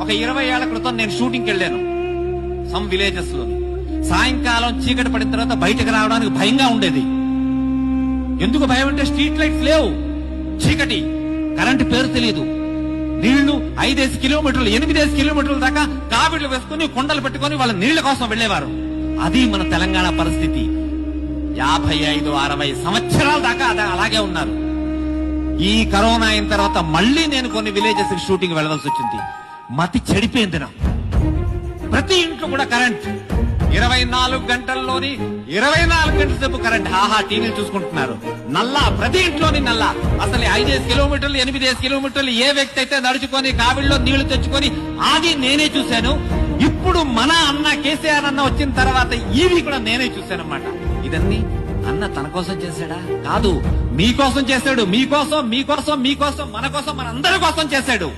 ఒక 20 ఏళ్ల క్రితం నేను షూటింగ్కి వెళ్ళాను సమ్ విలేజెస్ లో. సాయంకాలం చీకటి పడిన తర్వాత బయటకు రావడానికి భయంగా ఉండేది. ఎందుకు భయం అంటే స్ట్రీట్ లైట్స్ లేవు, చీకటి, కరెంటు పేరు తెలియదు. నీళ్లు 5 కిలోమీటర్లు 8 కిలోమీటర్ల దాకా కావిళ్లు వేసుకుని కొండలు పెట్టుకుని వాళ్ళ నీళ్ల కోసం వెళ్లేవారు. అది మన తెలంగాణ పరిస్థితి. 55-60 సంవత్సరాల దాకా అలాగే ఉన్నారు. ఈ కరోనా అయిన తర్వాత మళ్ళీ నేను కొన్ని విలేజెస్ షూటింగ్ వెళ్ళవలసి వచ్చింది. మతి చెడిపోయింది నా. ప్రతి ఇంట్లో కూడా కరెంట్, 24 గంటల్లోని 24 గంటల సేపు కరెంట్. హాహా టీవీలు చూసుకుంటున్నారు. నల్లా, ప్రతి ఇంట్లోని నల్లా. అసలు 5 కిలోమీటర్లు 8 కిలోమీటర్లు ఏ వ్యక్తి అయితే నడుచుకొని కావిడిలో నీళ్లు తెచ్చుకొని అది నేనే చూశాను. ఇప్పుడు మన అన్న కేసీఆర్ అన్న వచ్చిన తర్వాత ఇవి కూడా నేనే చూశానన్నమాట. ఇదన్నీ అన్న తన కోసం చేశాడా? కాదు, మీకోసం చేశాడు. మీకోసం, మీకోసం, మీకోసం, మన కోసం, మన అందరి కోసం చేశాడు.